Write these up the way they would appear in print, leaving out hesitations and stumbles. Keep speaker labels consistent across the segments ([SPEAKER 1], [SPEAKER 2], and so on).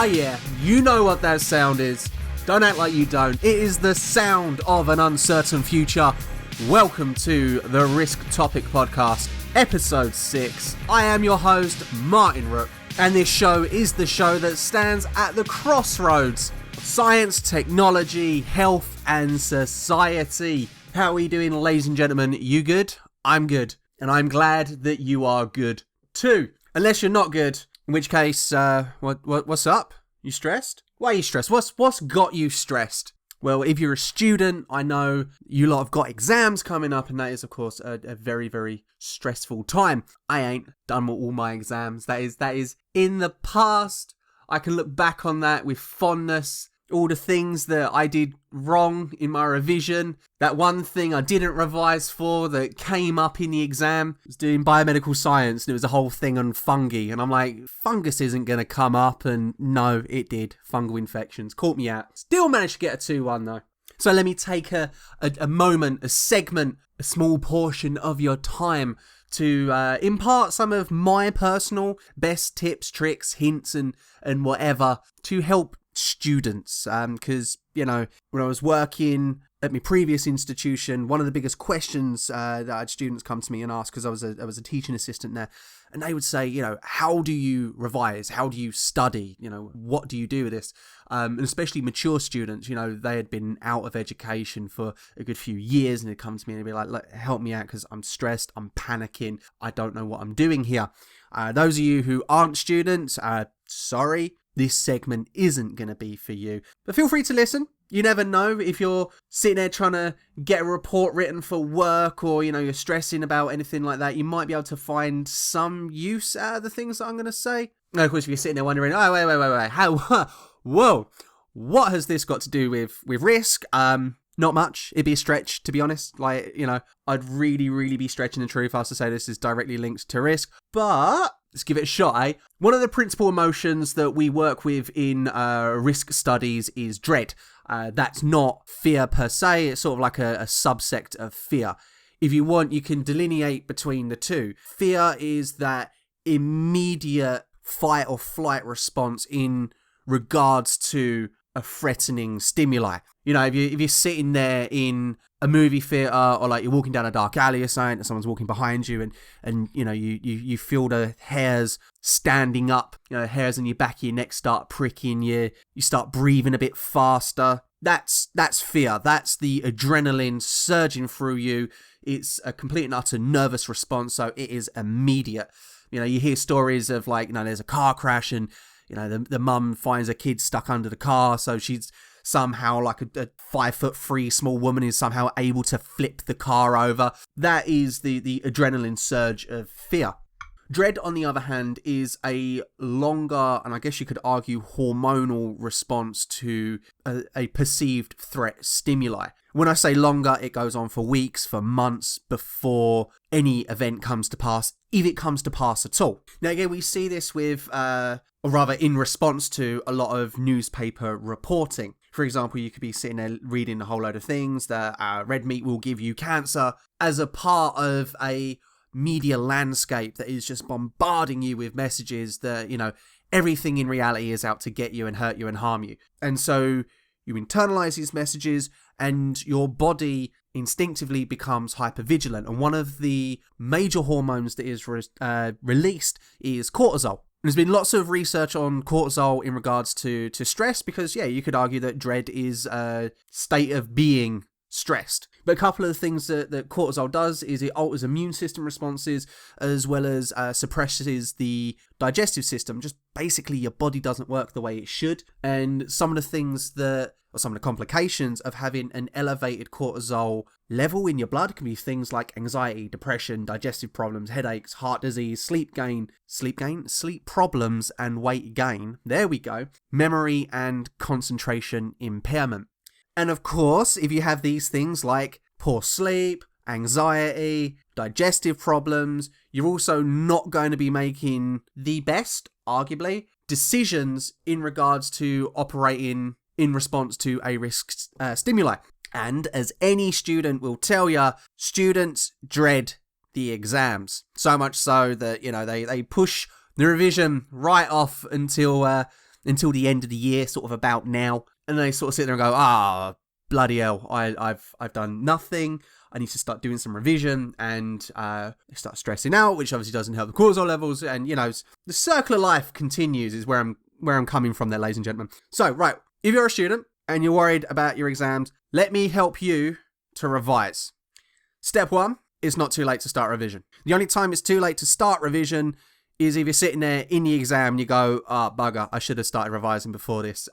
[SPEAKER 1] Ah yeah, you know what that sound is. Don't act like you don't. It is the sound of an uncertain future. Welcome to the Risktopic Podcast, Ep6. I am your host, Martin Rooke, and this show is the show that stands at the crossroads of science, technology, health, and society. How are we doing, ladies and gentlemen? You good? I'm good, and I'm glad that you are good too. Unless you're not good, in which case, what's up? You stressed? Why are you stressed? What's got you stressed? Well, if you're a student, I know you lot have got exams coming up, and that is, of course, a very, very stressful time. I ain't done with all my exams. That is in the past. I can look back on that with fondness. All the things that I did wrong in my revision. That one thing I didn't revise for that came up in the exam. I was doing biomedical science, and it was a whole thing on fungi. And I'm like, fungus isn't going to come up. And no, it did. Fungal infections. Caught me out. Still managed to get a 2-1 though. So let me take a moment, a segment, a small portion of your time to impart some of my personal best tips, tricks, hints, and whatever to help students, because when I was working at my previous institution, one of the biggest questions that I had students come to me and ask, because I was a teaching assistant there, and they would say, how do you revise? How do you study? What do you do with this? And especially mature students, they had been out of education for a good few years, and they'd come to me and they'd be like, look, help me out because I'm stressed, I'm panicking, I don't know what I'm doing here. Those of you who aren't students, sorry, this segment isn't going to be for you. But feel free to listen. You never know if you're sitting there trying to get a report written for work, or, you're stressing about anything like that. You might be able to find some use out of the things that I'm going to say. Now, of course, if you're sitting there wondering, oh, wait, how, whoa, what has this got to do with risk? Not much. It'd be a stretch, to be honest. I'd really be stretching the truth if I was to say this is directly linked to risk. But let's give it a shot, eh? One of the principal emotions that we work with in risk studies is dread. That's not fear per se. It's sort of like a subsect of fear. If you want, you can delineate between the two. Fear is that immediate fight or flight response in regards to a threatening stimuli. If you're sitting there in a movie theater, or like you're walking down a dark alley or something, and someone's walking behind you, and you feel the hairs standing up, hairs on your back of your neck start pricking you, you start breathing a bit faster. That's fear. That's the adrenaline surging through you. It's a complete and utter nervous response, so it is immediate. You hear stories of there's a car crash, and the mum finds a kid stuck under the car, so she's somehow a 5'3" small woman is somehow able to flip the car over. That is the adrenaline surge of fear. Dread, on the other hand, is a longer, and I guess you could argue hormonal response to a perceived threat stimuli. When I say longer, it goes on for weeks, for months, before any event comes to pass, if it comes to pass at all. Now again, we see this with, or rather in response to, a lot of newspaper reporting. For example, you could be sitting there reading a whole load of things that red meat will give you cancer, as a part of a media landscape that is just bombarding you with messages that, everything in reality is out to get you and hurt you and harm you. And so you internalize these messages, and your body instinctively becomes hypervigilant. And one of the major hormones that is released is cortisol. There's been lots of research on cortisol in regards to stress, because, you could argue that dread is a state of being stressed. But a couple of the things that cortisol does is it alters immune system responses, as well as suppresses the digestive system. Just basically your body doesn't work the way it should. And some of the complications of having an elevated cortisol level in your blood can be things like anxiety, depression, digestive problems, headaches, heart disease, sleep problems and weight gain. There we go. Memory and concentration impairment. And of course, if you have these things like poor sleep, anxiety, digestive problems, you're also not going to be making the best, arguably, decisions in regards to operating in response to a risk stimuli. And as any student will tell you, students dread the exams. So much so that, they push the revision right off until until the end of the year, sort of about now. And they sort of sit there and go, bloody hell, I've done nothing. I need to start doing some revision, and they start stressing out, which obviously doesn't help the cortisol levels. And, the circle of life continues is where I'm coming from there, ladies and gentlemen. So, right, if you're a student and you're worried about your exams, let me help you to revise. Step 1, it's not too late to start revision. The only time it's too late to start revision is if you're sitting there in the exam and you go, bugger, I should have started revising before this.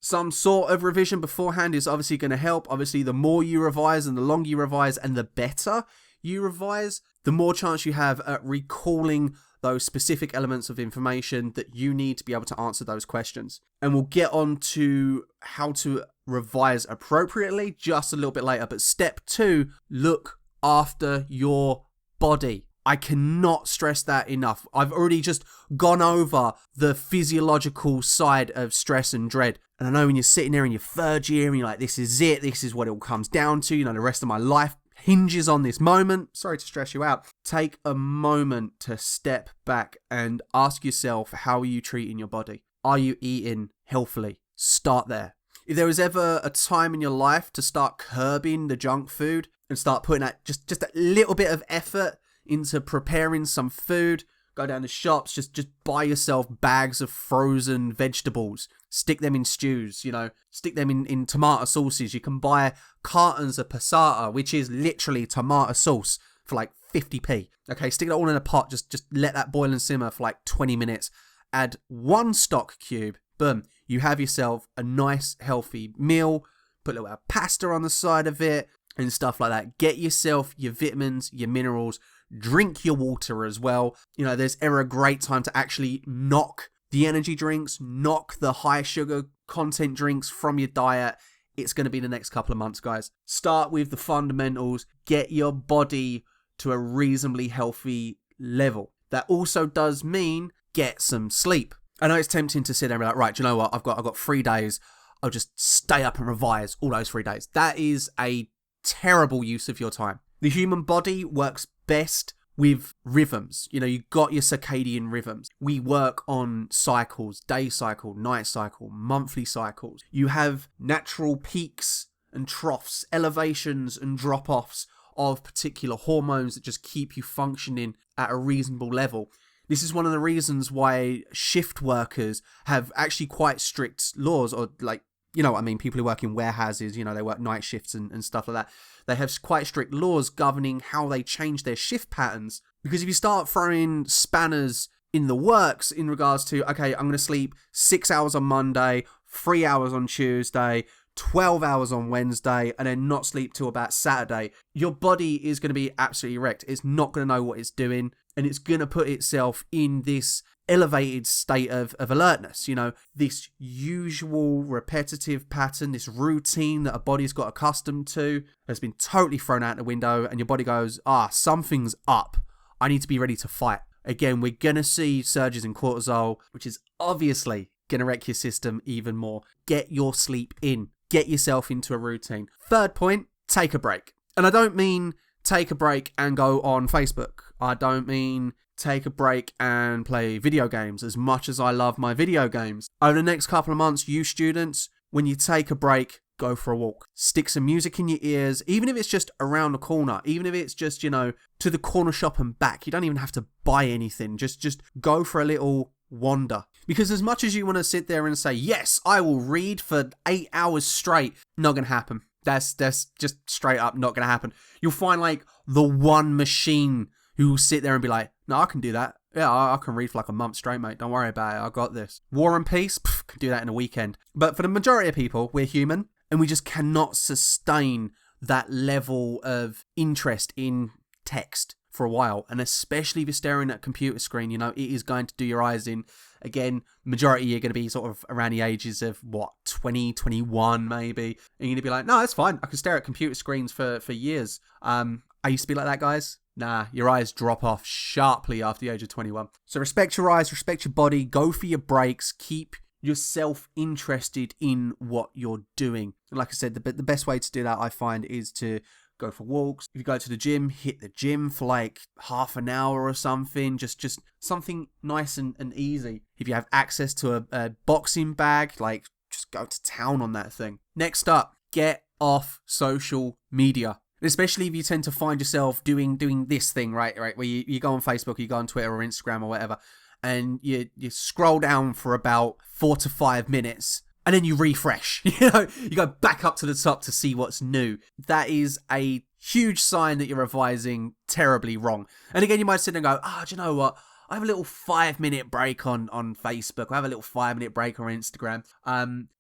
[SPEAKER 1] Some sort of revision beforehand is obviously going to help. Obviously, the more you revise and the longer you revise and the better you revise, the more chance you have at recalling those specific elements of information that you need to be able to answer those questions. And we'll get on to how to revise appropriately just a little bit later. But step 2, look after your body. I cannot stress that enough. I've already just gone over the physiological side of stress and dread. And I know when you're sitting there in your third year and you're like, this is it. This is what it all comes down to. The rest of my life hinges on this moment. Sorry to stress you out. Take a moment to step back and ask yourself, how are you treating your body? Are you eating healthily? Start there. If there was ever a time in your life to start curbing the junk food and start putting that just a little bit of effort into preparing some food, go down to shops, just buy yourself bags of frozen vegetables, stick them in stews, stick them in tomato sauces. You can buy cartons of passata, which is literally tomato sauce, for like 50p. Okay, stick it all in a pot, just let that boil and simmer for like 20 minutes. Add 1 stock cube, boom, you have yourself a nice healthy meal. Put a little bit of pasta on the side of it and stuff like that. Get yourself your vitamins, your minerals. Drink your water as well. There's ever a great time to actually knock the energy drinks, knock the high sugar content drinks from your diet. It's going to be the next couple of months, guys. Start with the fundamentals. Get your body to a reasonably healthy level. That also does mean get some sleep. I know it's tempting to sit there and be like, right, do you know what? I've got 3 days. I'll just stay up and revise all those 3 days. That is a terrible use of your time. The human body works best with rhythms. You got your circadian rhythms. We work on cycles, day cycle, night cycle, monthly cycles. You have natural peaks and troughs, elevations and drop-offs of particular hormones that just keep you functioning at a reasonable level. This is one of the reasons why shift workers have actually quite strict laws, or people who work in warehouses, they work night shifts and stuff like that. They have quite strict laws governing how they change their shift patterns. Because if you start throwing spanners in the works in regards to, okay, I'm going to sleep 6 hours on Monday, 3 hours on Tuesday, 12 hours on Wednesday, and then not sleep till about Saturday, your body is going to be absolutely wrecked. It's not going to know what it's doing, and it's going to put itself in this elevated state of alertness, this usual repetitive pattern, this routine that a body's got accustomed to has been totally thrown out the window, and your body goes, something's up. I need to be ready to fight. Again, we're going to see surges in cortisol, which is obviously going to wreck your system even more. Get your sleep in. Get yourself into a routine. Third point, take a break. And I don't mean take a break and go on Facebook. I don't mean take a break and play video games, as much as I love my video games. Over the next couple of months, you students, when you take a break, go for a walk. Stick some music in your ears, even if it's just around the corner, even if it's just, to the corner shop and back. You don't even have to buy anything. Just go for a little wander. Because as much as you want to sit there and say, yes, I will read for 8 hours straight, not going to happen. That's just straight up not going to happen. You'll find like the one machine who will sit there and be like, no, I can do that. Yeah, I can read for like a month straight, mate. Don't worry about it. I got this. War and Peace, can do that in a weekend. But for the majority of people, we're human, and we just cannot sustain that level of interest in text for a while. And especially if you're staring at a computer screen, it is going to do your eyes in. Again, majority you're going to be sort of around the ages of 20, 21 maybe. And you're going to be like, no, that's fine. I can stare at computer screens for years. I used to be like that, guys. Nah, your eyes drop off sharply after the age of 21. So respect your eyes, respect your body, go for your breaks, keep yourself interested in what you're doing. And like I said, the best way to do that, I find, is to go for walks. If you go to the gym, hit the gym for like half an hour or something. Just something nice and easy. If you have access to a boxing bag, like just go to town on that thing. Next up, get off social media. Especially if you tend to find yourself doing this thing, right? Where you go on Facebook, you go on Twitter or Instagram or whatever, and you scroll down for about 4 to 5 minutes, and then you refresh. You go back up to the top to see what's new. That is a huge sign that you're revising terribly wrong. And again, you might sit there and go, do you know what? I have a little 5-minute break on Facebook. I have a little 5-minute break on Instagram.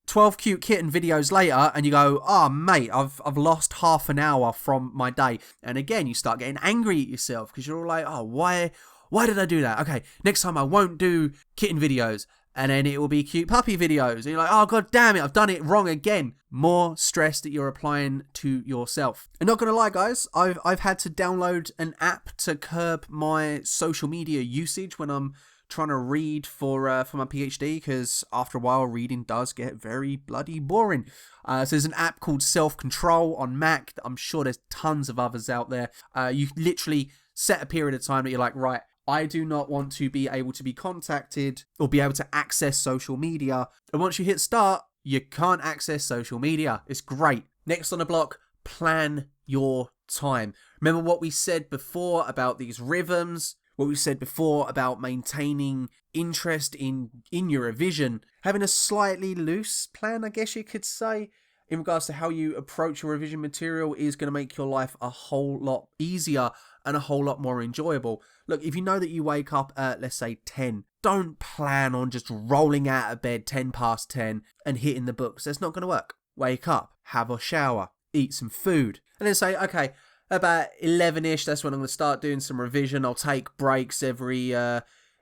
[SPEAKER 1] 12 cute kitten videos later, and you go, mate, I've lost half an hour from my day. And again, you start getting angry at yourself because you're all like, why did I do that? Okay, next time I won't do kitten videos. And then it will be cute puppy videos. And you're like, oh, God damn it, I've done it wrong again. More stress that you're applying to yourself. And not going to lie, guys, I've had to download an app to curb my social media usage when I'm trying to read for my PhD, because after a while, reading does get very bloody boring. So there's an app called Self-Control on Mac. I'm sure there's tons of others out there. You literally set a period of time that you're like, right, I do not want to be able to be contacted or be able to access social media. And once you hit start, you can't access social media. It's great. Next on the block, plan your time. Remember what we said before about these rhythms? What we said before about maintaining interest in your revision? Having a slightly loose plan, I guess you could say, in regards to how you approach your revision material is going to make your life a whole lot easier and a whole lot more enjoyable. Look, if you know that you wake up at, let's say, 10, don't plan on just rolling out of bed 10 past 10 and hitting the books. That's not going to work. Wake up, have a shower, eat some food, and then say, okay, about 11ish, that's when I'm going to start doing some revision. I'll take breaks every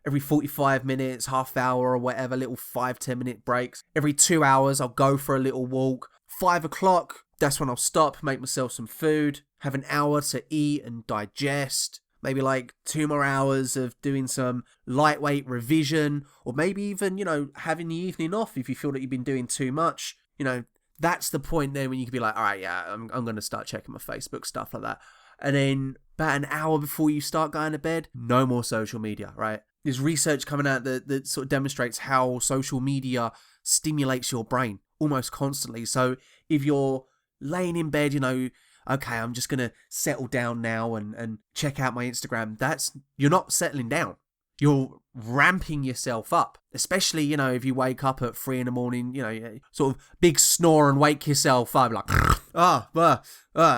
[SPEAKER 1] 45 minutes, half hour or whatever, little 5-10 minute breaks. Every 2 hours, I'll go for a little walk. 5 o'clock, that's when I'll stop, make myself some food, have an hour to eat and digest. Maybe like 2 more hours of doing some lightweight revision, or maybe even, having the evening off if you feel that you've been doing too much. That's the point there when you can be like, all right, yeah, I'm going to start checking my Facebook, stuff like that. And then about an hour before you start going to bed, no more social media, right? There's research coming out that sort of demonstrates how social media stimulates your brain almost constantly. So if you're laying in bed, okay, I'm just going to settle down now and check out my Instagram, you're not settling down. You're ramping yourself up, especially, if you wake up at 3 a.m, sort of big snore and wake yourself up, like,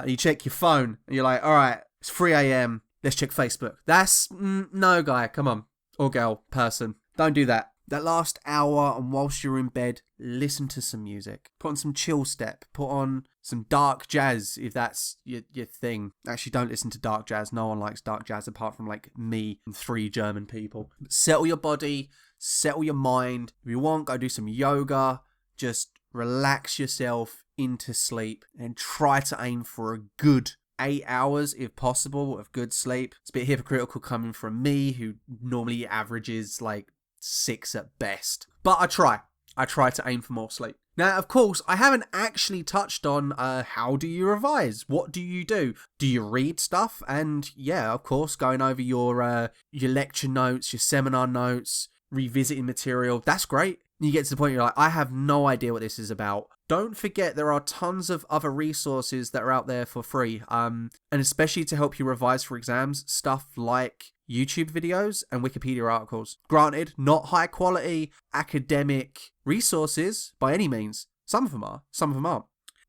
[SPEAKER 1] you check your phone and you're like, all right, it's 3 a.m, let's check Facebook. That's, no, guy, come on, or girl, person, don't do that. That last hour, and whilst you're in bed, listen to some music. Put on some chill step. Put on some dark jazz, if that's your thing. Actually, don't listen to dark jazz. No one likes dark jazz apart from, like, me and 3 German people. Settle your body. Settle your mind. If you want, go do some yoga. Just relax yourself into sleep and try to aim for a good 8 hours, if possible, of good sleep. It's a bit hypocritical coming from me, who normally averages, like, 6 at best. But I try to aim for more sleep. Now, of course, I haven't actually touched on how do you revise? What do you do? Do you read stuff? And yeah, of course, going over your lecture notes, your seminar notes, revisiting material, that's great. You get to the point where you're like, I have no idea what this is about. Don't forget there are tons of other resources that are out there for free. And especially to help you revise for exams, stuff like YouTube videos and Wikipedia articles. Granted, not high quality academic resources by any means. Some of them are, some of them aren't.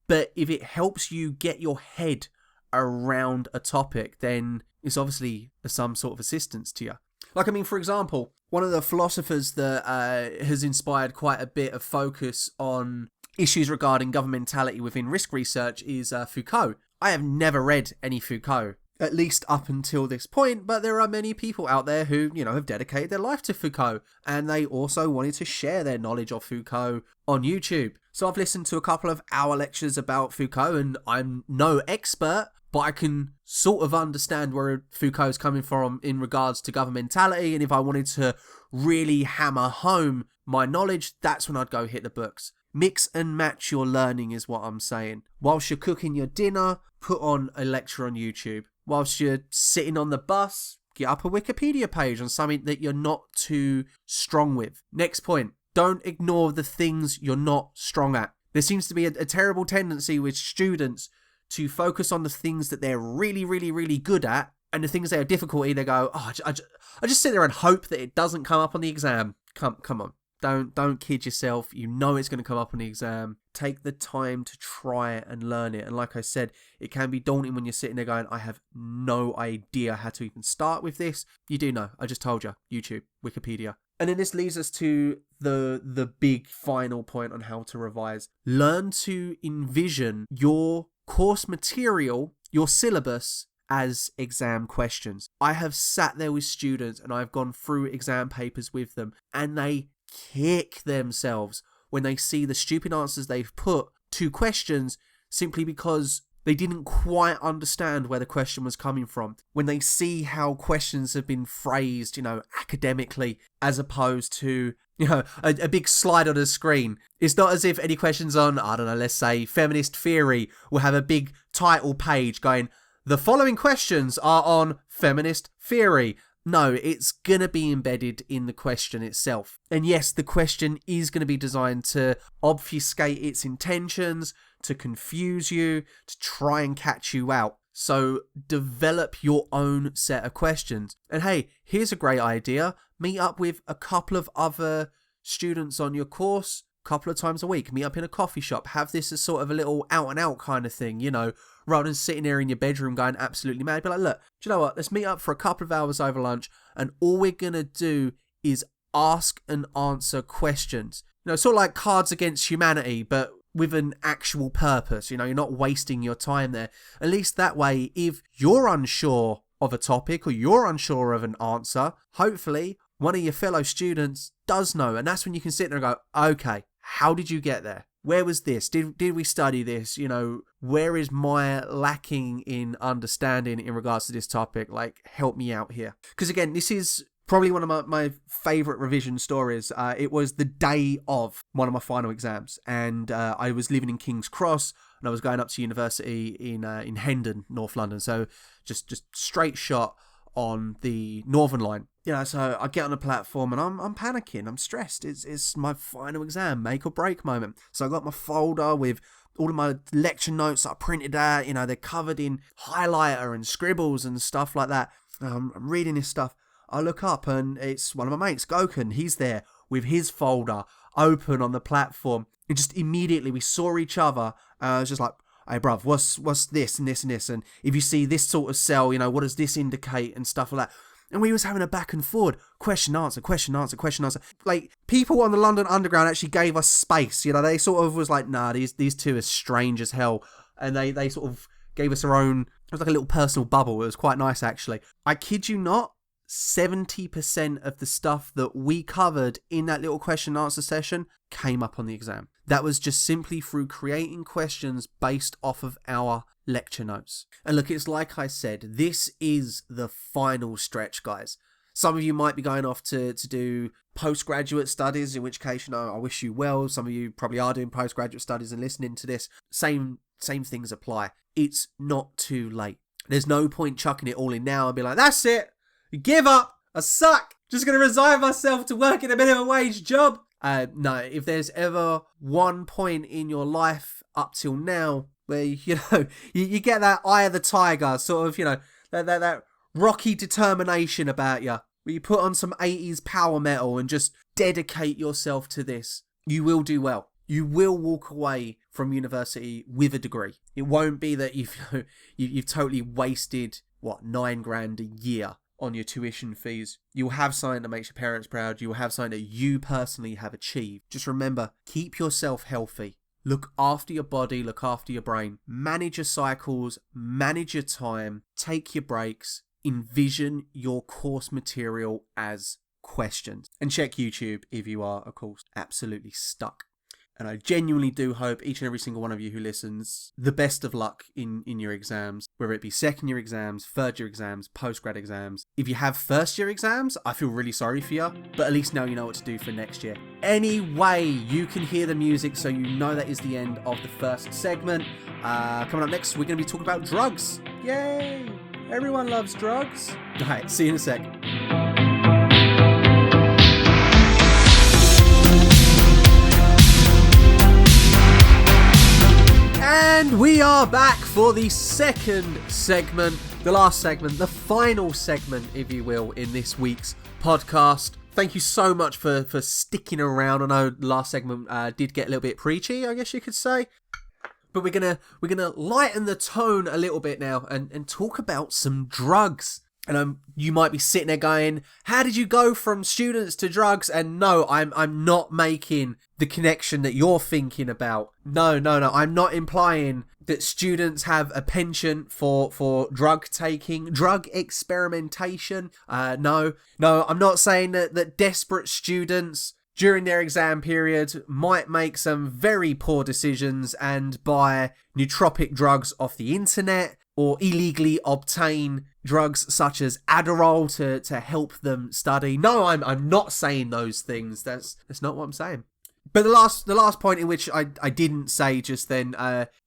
[SPEAKER 1] But if it helps you get your head around a topic, then it's obviously some sort of assistance to you. Like, for example, one of the philosophers that has inspired quite a bit of focus on issues regarding governmentality within risk research is Foucault. I have never read any Foucault, at least up until this point, but there are many people out there who, have dedicated their life to Foucault, and they also wanted to share their knowledge of Foucault on YouTube. So I've listened to a couple of hour lectures about Foucault, and I'm no expert, but I can sort of understand where Foucault's coming from in regards to governmentality, and if I wanted to really hammer home my knowledge, that's when I'd go hit the books. Mix and match your learning is what I'm saying. Whilst you're cooking your dinner, put on a lecture on YouTube. Whilst you're sitting on the bus, get up a Wikipedia page on something that you're not too strong with. Next point, don't ignore the things you're not strong at. There seems to be a terrible tendency with students to focus on the things that they're really, really, really good at, and the things that are difficulty, they go, oh, I just sit there and hope that it doesn't come up on the exam. Come on. Don't kid yourself. You know it's going to come up on the exam. Take the time to try and learn it. And like I said, it can be daunting when you're sitting there going, I have no idea how to even start with this. You do know. I just told you. YouTube, Wikipedia. And then this leads us to the big final point on how to revise. Learn to envision your course material, your syllabus, as exam questions. I have sat there with students and I've gone through exam papers with them, and they kick themselves when they see the stupid answers they've put to questions simply because they didn't quite understand where the question was coming from. When they see how questions have been phrased, academically, as opposed to, a big slide on a screen. It's not as if any questions on, I don't know, let's say feminist theory will have a big title page going, the following questions are on feminist theory. No, it's going to be embedded in the question itself. And yes, the question is going to be designed to obfuscate its intentions, to confuse you, to try and catch you out. So develop your own set of questions. And hey, here's a great idea. Meet up with a couple of other students on your course a couple of times a week. Meet up in a coffee shop. Have this as sort of a little out and out kind of thing, rather than sitting there in your bedroom going absolutely mad. Be like, look, do you know what? Let's meet up for a couple of hours over lunch, and all we're going to do is ask and answer questions. Sort of like Cards Against Humanity, but with an actual purpose. You're not wasting your time there. At least that way, if you're unsure of a topic or you're unsure of an answer, hopefully one of your fellow students does know. And that's when you can sit there and go, okay, how did you get there? Where was this? Did we study this? Where is my lacking in understanding in regards to this topic? Like, help me out here. Because again, this is probably one of my favourite revision stories. It was the day of one of my final exams, and I was living in King's Cross, and I was going up to university in Hendon, North London. So just straight shot on the Northern Line. So I get on the platform and I'm panicking. I'm stressed. It's my final exam, make or break moment. So I got my folder with all of my lecture notes that I printed out. They're covered in highlighter and scribbles and stuff like that. I'm reading this stuff. I look up and it's one of my mates, Goken. He's there with his folder open on the platform. And just immediately we saw each other. I was just like, hey bruv, what's this and this and this? And if you see this sort of cell, what does this indicate and stuff like that? And we was having a back and forward, question, answer. Like, people on the London Underground actually gave us space. They sort of was like, nah, these two are strange as hell. And they sort of gave us their own, it was like a little personal bubble. It was quite nice, actually. I kid you not, 70% of the stuff that we covered in that little question and answer session came up on the exam. That was just simply through creating questions based off of our lecture notes. And look, it's like I said, this is the final stretch, guys. Some of you might be going off to do postgraduate studies, in which case, I wish you well. Some of you probably are doing postgraduate studies and listening to this. Same things apply. It's not too late. There's no point chucking it all in now and be like, that's it. Give up. I suck. Just going to resign myself to work in a minimum wage job. No, if there's ever one point in your life up till now where, you get that eye of the tiger, sort of, that rocky determination about you, where you put on some 80s power metal and just dedicate yourself to this, you will do well. You will walk away from university with a degree. It won't be that you've totally wasted, $9,000 a year on your tuition fees. You'll have something that makes your parents proud. You'll have something that you personally have achieved. Just remember, keep yourself healthy. Look after your body, look after your brain. Manage your cycles, manage your time, take your breaks, envision your course material as questions. And check YouTube if you are, of course, absolutely stuck. And I genuinely do hope each and every single one of you who listens the best of luck in your exams, whether it be second year exams, third year exams, postgrad exams. If you have first year exams, I feel really sorry for you, but at least now you know what to do for next year. Anyway, you can hear the music, so you know that is the end of the first segment. Coming up next, we're going to be talking about drugs. Yay! Everyone loves drugs. All right, see you in a sec. And we are back for the second segment, the last segment, the final segment, if you will, in this week's podcast. Thank you so much for sticking around. I know the last segment did get a little bit preachy, I guess you could say. But we're gonna lighten the tone a little bit now and talk about some drugs. And you might be sitting there going, how did you go from students to drugs? And no, I'm not making the connection that you're thinking about. No. I'm not implying that students have a penchant for drug taking, drug experimentation. No, I'm not saying that desperate students during their exam period might make some very poor decisions and buy nootropic drugs off the internet or illegally obtain drugs such as Adderall to help them study. No, I'm not saying those things. That's not what I'm saying. But the last point in which I didn't say just then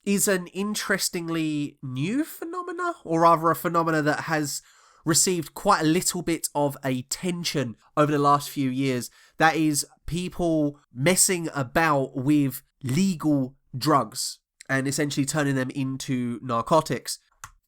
[SPEAKER 1] is an interestingly new phenomena, or rather a phenomena that has received quite a little bit of attention over the last few years. That is people messing about with legal drugs and essentially turning them into narcotics.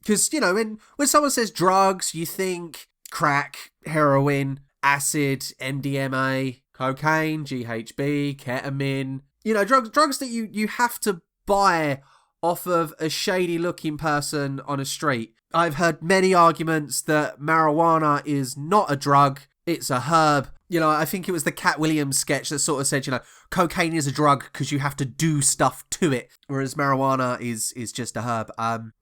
[SPEAKER 1] Because, you know, when someone says drugs, you think crack, heroin, acid, MDMA, cocaine, GHB, ketamine. You know, drugs that you have to buy off of a shady looking person on a street. I've heard many arguments that marijuana is not a drug, it's a herb. You know, I think it was the Cat Williams sketch that sort of said, you know, cocaine is a drug because you have to do stuff to it, whereas marijuana is just a herb.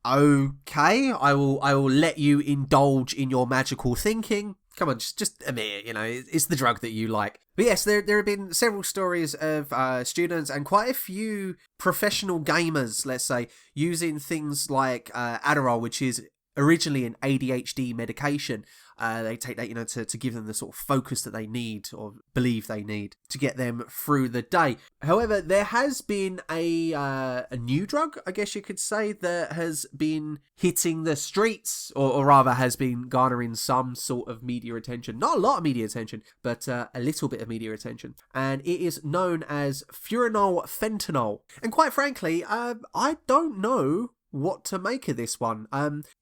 [SPEAKER 1] Okay, I will let you indulge in your magical thinking. Come on, just admit it, you know, it's the drug that you like. But yes, there have been several stories of students and quite a few professional gamers, let's say, using things like Adderall, which is originally an ADHD medication. They take that, you know, to give them the sort of focus that they need or believe they need to get them through the day. However, there has been a new drug, I guess you could say, that has been hitting the streets, or rather has been garnering some sort of media attention. Not a lot of media attention, but a little bit of media attention. And it is known as furanol fentanyl. And quite frankly, I don't know what to make of this one.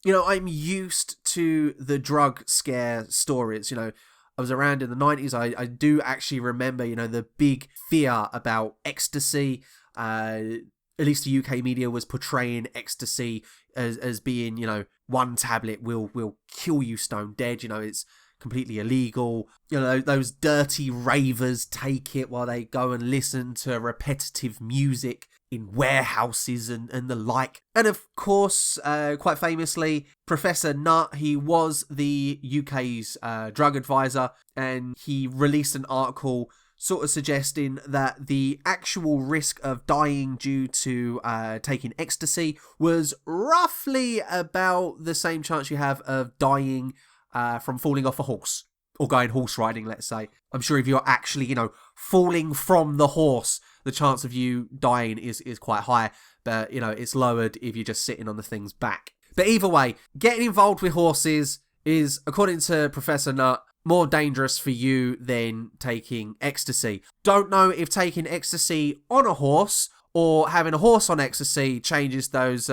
[SPEAKER 1] You know, I'm used to the drug scare stories. You know, I was around in the 90s. I do actually remember, you know, the big fear about ecstasy. At least the UK media was portraying ecstasy as being, you know, one tablet will kill you stone dead. You know, it's completely illegal. You know, those dirty ravers take it while they go and listen to repetitive music in warehouses and the like. And of course, quite famously, Professor Nutt, he was the UK's drug advisor, and he released an article sort of suggesting that the actual risk of dying due to taking ecstasy was roughly about the same chance you have of dying from falling off a horse or going horse riding, let's say. I'm sure if you're actually, you know, falling from the horse, the chance of you dying is quite high, but, you know, it's lowered if you're just sitting on the thing's back. But either way, getting involved with horses is, according to Professor Nutt, more dangerous for you than taking ecstasy. Don't know if taking ecstasy on a horse or having a horse on ecstasy changes those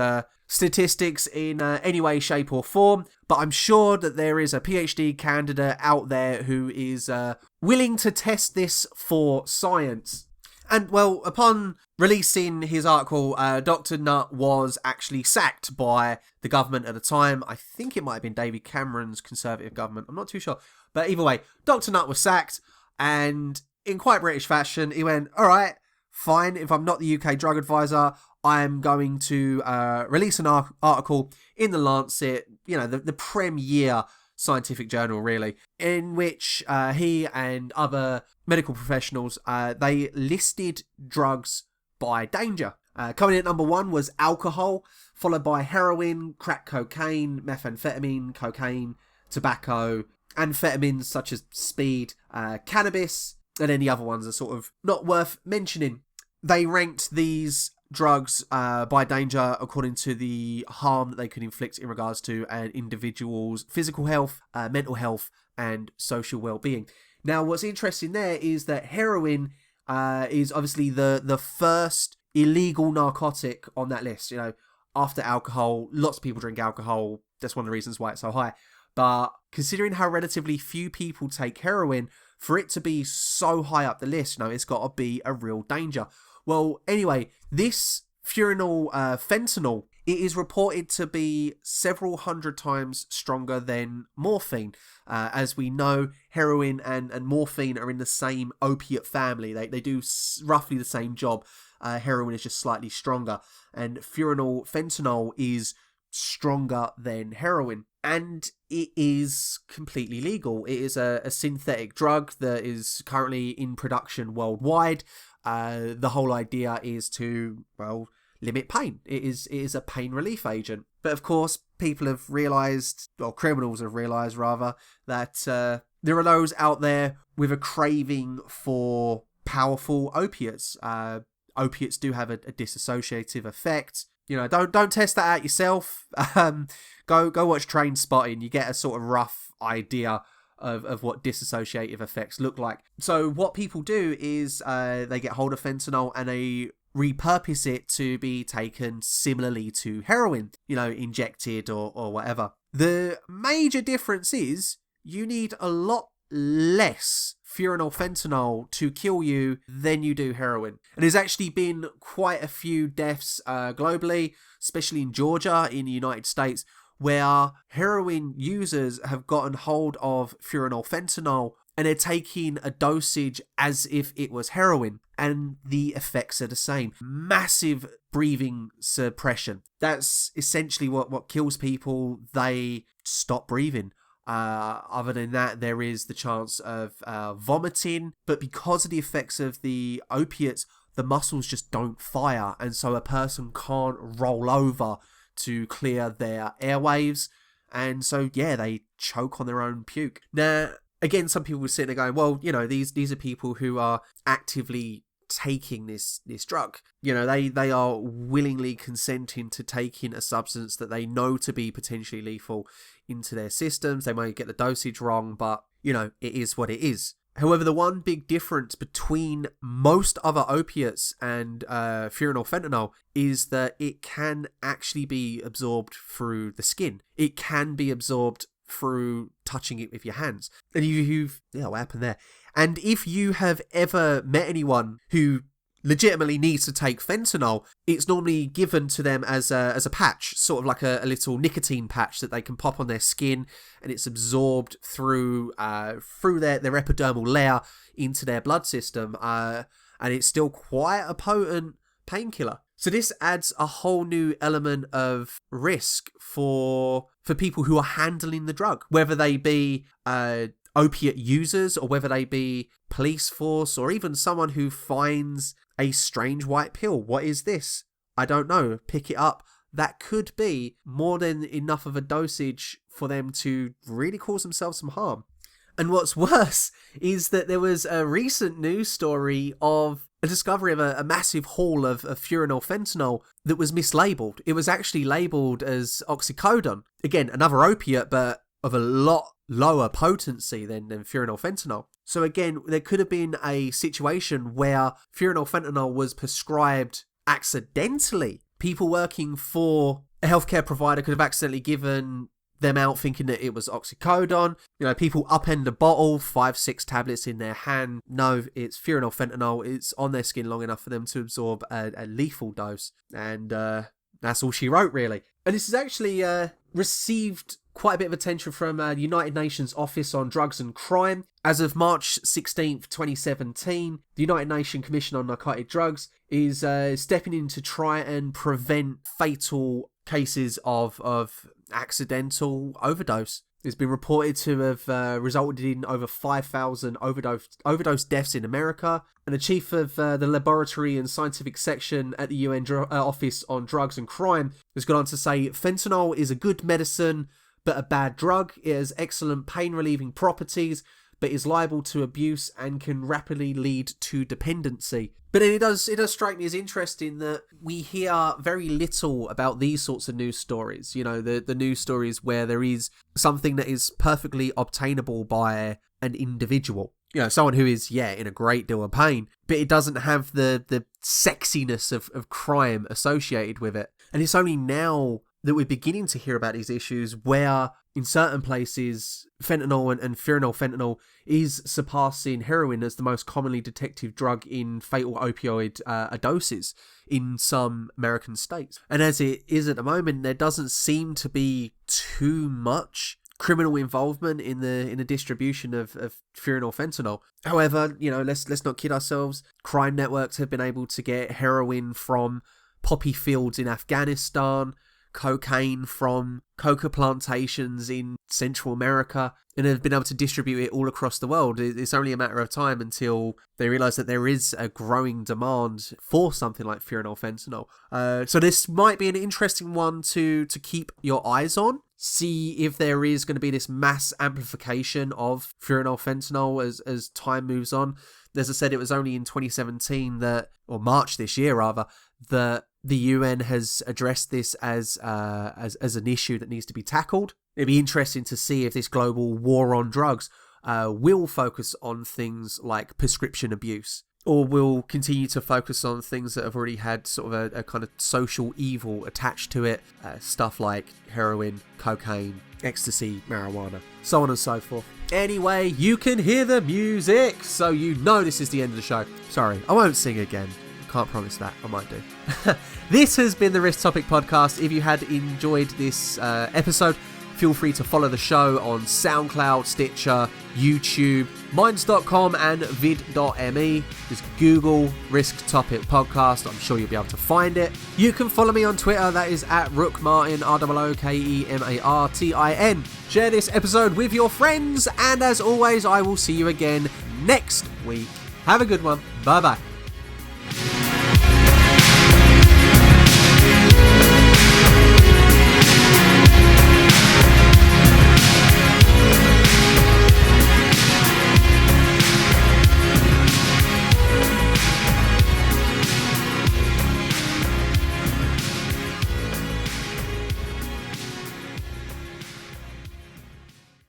[SPEAKER 1] statistics in any way, shape or form, but I'm sure that there is a PhD candidate out there who is willing to test this for science. And, well, upon releasing his article, Dr. Nutt was actually sacked by the government at the time. I think it might have been David Cameron's Conservative government. I'm not too sure. But either way, Dr. Nutt was sacked, and in quite British fashion, he went, all right, fine, if I'm not the UK drug advisor, I'm going to release an article in the Lancet, you know, the premier scientific journal, really, in which he and other medical professionals, they listed drugs by danger. Coming in at number 1 was alcohol, followed by heroin, crack cocaine, methamphetamine, cocaine, tobacco, amphetamines such as speed, cannabis, and then the other ones are sort of not worth mentioning. They ranked these drugs by danger according to the harm that they could inflict in regards to an individual's physical health, mental health, and social well-being. Now, what's interesting there is that heroin is obviously the first illegal narcotic on that list. You know, after alcohol, lots of people drink alcohol. That's one of the reasons why it's so high. But considering how relatively few people take heroin, for it to be so high up the list, you know, it's got to be a real danger. Well, anyway, this furanol fentanyl, it is reported to be several hundred times stronger than morphine. As we know, heroin and morphine are in the same opiate family. They do roughly the same job. Heroin is just slightly stronger. And furanol fentanyl is stronger than heroin. And it is completely legal. It is a synthetic drug that is currently in production worldwide. The whole idea is to, well, limit pain. It is a pain relief agent. But of course, people have realised, or criminals have realised rather, that there are those out there with a craving for powerful opiates. Opiates do have a dissociative effect. You know, don't test that out yourself. Go watch Trainspotting. You get a sort of rough idea of what dissociative effects look like. So what people do is they get hold of fentanyl and they repurpose it to be taken similarly to heroin, you know, injected or whatever. The major difference is you need a lot less furanol fentanyl to kill you than you do heroin. And there's actually been quite a few deaths globally, especially in Georgia in the United States, where heroin users have gotten hold of furanol fentanyl and they're taking a dosage as if it was heroin, and the effects are the same. Massive breathing suppression. That's essentially what kills people. They stop breathing. Other than that, there is the chance of vomiting, but because of the effects of the opiates, the muscles just don't fire, and so a person can't roll over to clear their airwaves, and so yeah, they choke on their own puke. Now, again, some people will sit there going, well, you know, these are people who are actively taking this drug. You know, they are willingly consenting to taking a substance that they know to be potentially lethal into their systems. They might get the dosage wrong, but, you know, it is what it is. However, the one big difference between most other opiates and furanol fentanyl is that it can actually be absorbed through the skin. It can be absorbed through touching it with your hands. And what happened there? And if you have ever met anyone who legitimately needs to take fentanyl, it's normally given to them as a patch, sort of like a little nicotine patch that they can pop on their skin, and it's absorbed through their epidermal layer into their blood system, and it's still quite a potent painkiller. So this adds a whole new element of risk for people who are handling the drug, whether they be opiate users or whether they be police force or even someone who finds a strange white pill. What is this? I don't know. Pick it up. That could be more than enough of a dosage for them to really cause themselves some harm. And what's worse is that there was a recent news story of a discovery of a massive haul of furanol fentanyl that was mislabeled. It was actually labeled as oxycodone. Again, another opiate, but of a lot lower potency than furanol fentanyl. So again, there could have been a situation where furanol fentanyl was prescribed accidentally. People working for a healthcare provider could have accidentally given them out thinking that it was oxycodone. You know, people upend a bottle, 5-6 tablets in their hand. No, it's furanol fentanyl. It's on their skin long enough for them to absorb a lethal dose. And that's all she wrote, really. And this has actually received quite a bit of attention from the United Nations Office on Drugs and Crime. As of March 16th, 2017, the United Nations Commission on Narcotic Drugs is stepping in to try and prevent fatal cases of accidental overdose. It's been reported to have resulted in over 5,000 overdose deaths in America. And the chief of the laboratory and scientific section at the UN Office on Drugs and Crime has gone on to say, fentanyl is a good medicine, but a bad drug. It has excellent pain-relieving properties, but is liable to abuse and can rapidly lead to dependency. But it does strike me as interesting that we hear very little about these sorts of news stories. You know, the news stories where there is something that is perfectly obtainable by an individual. You know, someone who is, in a great deal of pain, but it doesn't have the sexiness of crime associated with it. And it's only now that we're beginning to hear about these issues where in certain places fentanyl and phenylfentanyl is surpassing heroin as the most commonly detected drug in fatal opioid doses in some American states. And as it is at the moment, there doesn't seem to be too much criminal involvement in the distribution of phenylfentanyl. However, you know, let's not kid ourselves. Crime networks have been able to get heroin from poppy fields in Afghanistan, cocaine from coca plantations in Central America, and have been able to distribute it all across the world. It's only a matter of time until they realise that there is a growing demand for something like phenylfentanyl. So this might be an interesting one to keep your eyes on. See if there is going to be this mass amplification of phenylfentanyl as time moves on. As I said, it was only in 2017 or March this year rather, that the UN has addressed this as an issue that needs to be tackled. It'd be interesting to see if this global war on drugs will focus on things like prescription abuse, or will continue to focus on things that have already had sort of a kind of social evil attached to it, stuff like heroin, cocaine, ecstasy, marijuana, so on and so forth. Anyway, you can hear the music, so you know this is the end of the show. Sorry, I won't sing again. Can't promise that. I might do. This has been the Risktopic Podcast. If you had enjoyed this episode, feel free to follow the show on SoundCloud, Stitcher, YouTube, minds.com and vid.me. Just Google Risktopic Podcast. I'm sure you'll be able to find it. You can follow me on Twitter. That is at RookeMartin, ROOKEMARTIN. Share this episode with your friends. And as always, I will see you again next week. Have a good one. Bye-bye.